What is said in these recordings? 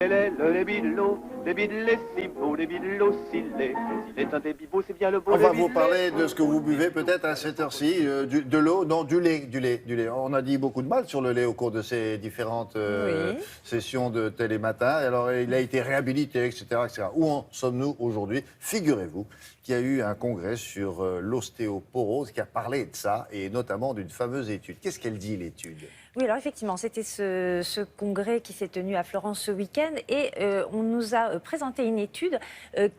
Les bibelots, les bidles, si beau, les bibelots, s'il est. S'il est un des bibelots, c'est bien le beau. On va vous parler de ce que vous buvez peut-être à cette heure-ci, de l'eau, non, du lait. On a dit beaucoup de mal sur le lait au cours de ces différentes sessions de Télématin. Alors, il a été réhabilité, etc., etc. Où en sommes-nous aujourd'hui? Figurez-vous qu'il y a eu un congrès sur l'ostéoporose qui a parlé de ça, et notamment d'une fameuse étude. Qu'est-ce qu'elle dit, l'étude? Oui, alors effectivement, c'était ce congrès qui s'est tenu à Florence ce week-end et on nous a présenté une étude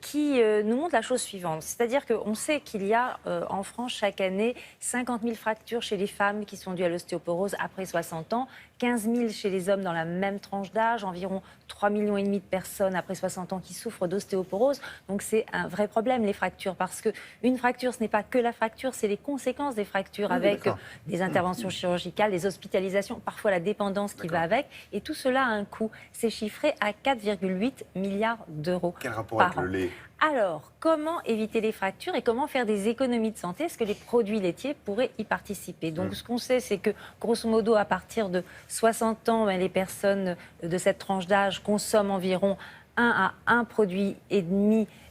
qui nous montre la chose suivante. C'est-à-dire qu'on sait qu'il y a en France chaque année 50 000 fractures chez les femmes qui sont dues à l'ostéoporose après 60 ans, 15 000 chez les hommes dans la même tranche d'âge, environ 3,5 millions de personnes après 60 ans qui souffrent d'ostéoporose. Donc c'est un vrai problème, les fractures, parce qu'une fracture, ce n'est pas que la fracture, c'est les conséquences des fractures avec des interventions chirurgicales, des hospitalisations, parfois la dépendance qui va avec. Et tout cela a un coût. C'est chiffré à 4,8 milliards d'euros. Quel rapport par avec an. le lait? Alors, comment éviter les fractures et comment faire des économies de santé? Est-ce que les produits laitiers pourraient y participer? Donc, ce qu'on sait, c'est que, grosso modo, à partir de 60 ans, les personnes de cette tranche d'âge consomment environ 1 à 1,5 produit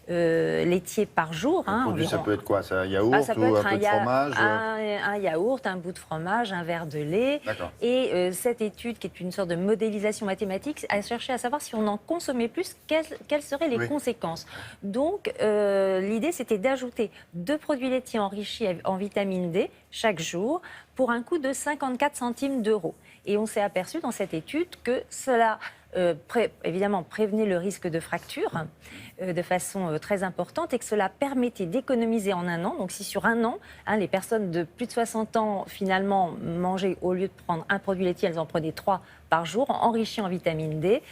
laitier par jour. Le produit, ça peut être quoi? Ça, un yaourt ça peut ou être un peu de fromage? un yaourt, un bout de fromage, un verre de lait. Et cette étude, qui est une sorte de modélisation mathématique, a cherché à savoir si on en consommait plus, quelles seraient les conséquences. Donc, l'idée, c'était d'ajouter 2 produits laitiers enrichis en vitamine D chaque jour pour un coût de 54 centimes d'euros. Et on s'est aperçu dans cette étude que cela... évidemment, prévenait le risque de fracture de façon très importante et que cela permettait d'économiser en un an. Donc si sur un an, les personnes de plus de 60 ans, finalement, mangeaient, au lieu de prendre un produit laitier, elles en prenaient 3 par jour, enrichis en vitamine D.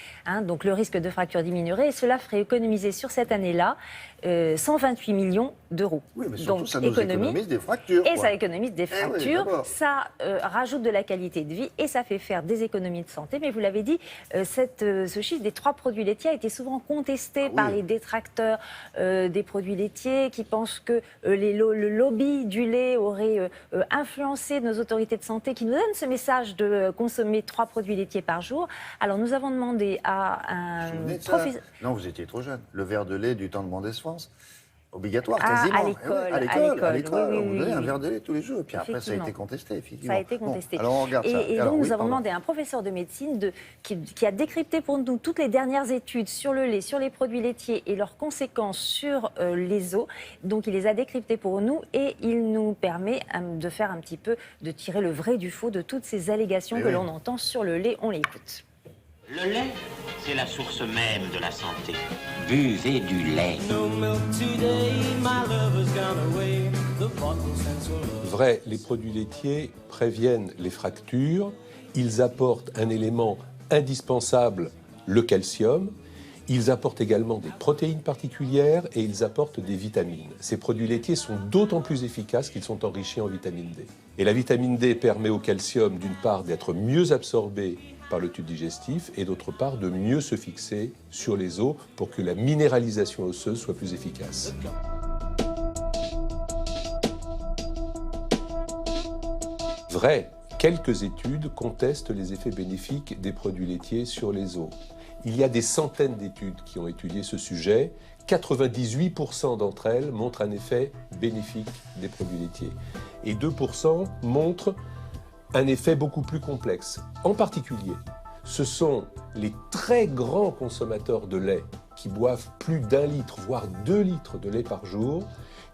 Donc le risque de fracture diminuerait et cela ferait économiser sur cette année-là 128 millions d'euros. Oui, mais surtout, donc, ça nous économise des fractures. Et ça économise des fractures, oui, ça rajoute de la qualité de vie et ça fait faire des économies de santé. Mais vous l'avez dit, ce chiffre des 3 produits laitiers a été souvent contesté par les détracteurs des produits laitiers qui pensent que le lobby du lait aurait influencé nos autorités de santé qui nous donnent ce message de consommer 3 produits laitiers par jour. Alors nous avons demandé à un professeur... Non, vous étiez trop jeune. Le verre de lait du temps de Mendès-France, obligatoire quasiment. À l'école. On donnait un verre de lait tous les jours. Et puis après, ça a été contesté, effectivement. Ça a été contesté. Alors on regarde ça. Et donc nous avons demandé à un professeur de médecine qui a décrypté pour nous toutes les dernières études sur le lait, sur les produits laitiers et leurs conséquences sur les os. Donc il les a décryptées pour nous et il nous permet de faire un petit peu, de tirer le vrai du faux de toutes ces allégations que l'on entend sur le lait. On l'écoute. Le lait, c'est la source même de la santé. Buvez du lait. Vrai, les produits laitiers préviennent les fractures, ils apportent un élément indispensable, le calcium, ils apportent également des protéines particulières et ils apportent des vitamines. Ces produits laitiers sont d'autant plus efficaces qu'ils sont enrichis en vitamine D. Et la vitamine D permet au calcium, d'une part, d'être mieux absorbé par le tube digestif et d'autre part de mieux se fixer sur les os pour que la minéralisation osseuse soit plus efficace. Vrai, quelques études contestent les effets bénéfiques des produits laitiers sur les os. Il y a des centaines d'études qui ont étudié ce sujet. 98% d'entre elles montrent un effet bénéfique des produits laitiers. Et 2% montrent un effet beaucoup plus complexe. En particulier, ce sont les très grands consommateurs de lait qui boivent plus d'1 litre, voire 2 litres de lait par jour,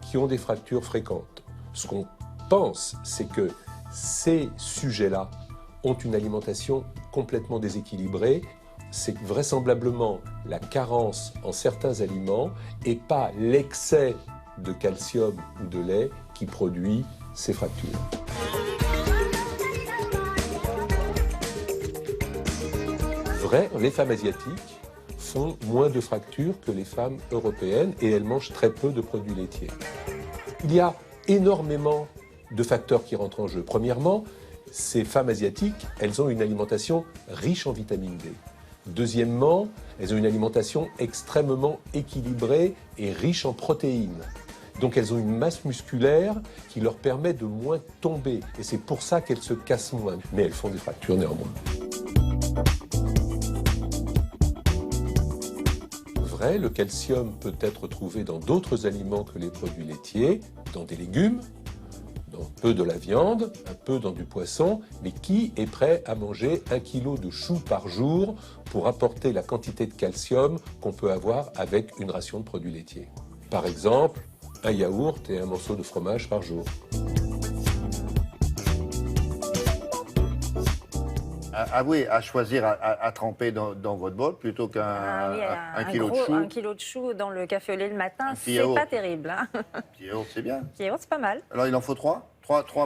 qui ont des fractures fréquentes. Ce qu'on pense, c'est que ces sujets-là ont une alimentation complètement déséquilibrée. C'est vraisemblablement la carence en certains aliments et pas l'excès de calcium ou de lait qui produit ces fractures. Vrai, les femmes asiatiques font moins de fractures que les femmes européennes et elles mangent très peu de produits laitiers. Il y a énormément de facteurs qui rentrent en jeu. Premièrement, ces femmes asiatiques, elles ont une alimentation riche en vitamine D. Deuxièmement, elles ont une alimentation extrêmement équilibrée et riche en protéines. Donc elles ont une masse musculaire qui leur permet de moins tomber. Et c'est pour ça qu'elles se cassent moins. Mais elles font des fractures néanmoins. vrai, le calcium peut être trouvé dans d'autres aliments que les produits laitiers, dans des légumes, dans peu de la viande, un peu dans du poisson, mais qui est prêt à manger 1 kg de choux par jour pour apporter la quantité de calcium qu'on peut avoir avec une ration de produits laitiers? Par exemple, un yaourt et un morceau de fromage par jour. Oui, à choisir à tremper dans votre bol plutôt qu'un kilo de choux. Un kilo de choux dans le café au lait le matin, c'est pas terrible. Hein. Un petit yaourt, c'est bien. Un petit yaourt, c'est pas mal. Alors, il en faut 3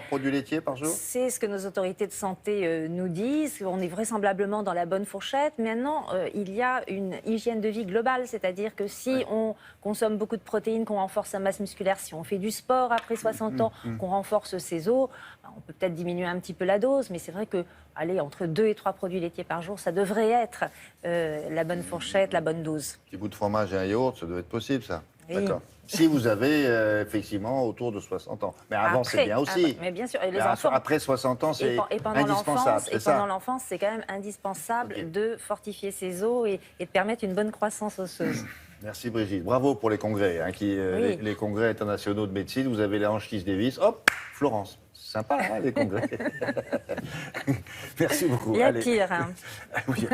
produits laitiers par jour? C'est ce que nos autorités de santé nous disent. On est vraisemblablement dans la bonne fourchette. Maintenant, il y a une hygiène de vie globale, c'est-à-dire que si on consomme beaucoup de protéines, qu'on renforce sa masse musculaire, si on fait du sport après 60 ans, qu'on renforce ses os, on peut peut-être diminuer un petit peu la dose, mais c'est vrai que, allez, entre 2 et 3 produits laitiers par jour, ça devrait être la bonne fourchette, la bonne dose. Un petit bout de fromage et un yaourt, ça doit être possible, ça. Oui. D'accord. Si vous avez effectivement autour de 60 ans. Mais avant, c'est bien aussi. Mais bien sûr, et les Mais enfants, après 60 ans, c'est indispensable. pendant l'enfance, c'est quand même indispensable de fortifier ses os et de permettre une bonne croissance osseuse. Merci Brigitte. Bravo pour les congrès, les congrès internationaux de médecine. Vous avez la hanche qui se dévisse. Hop, Florence. Sympa, hein, les congrès. Merci beaucoup. Il y a pire. Hein. Oui.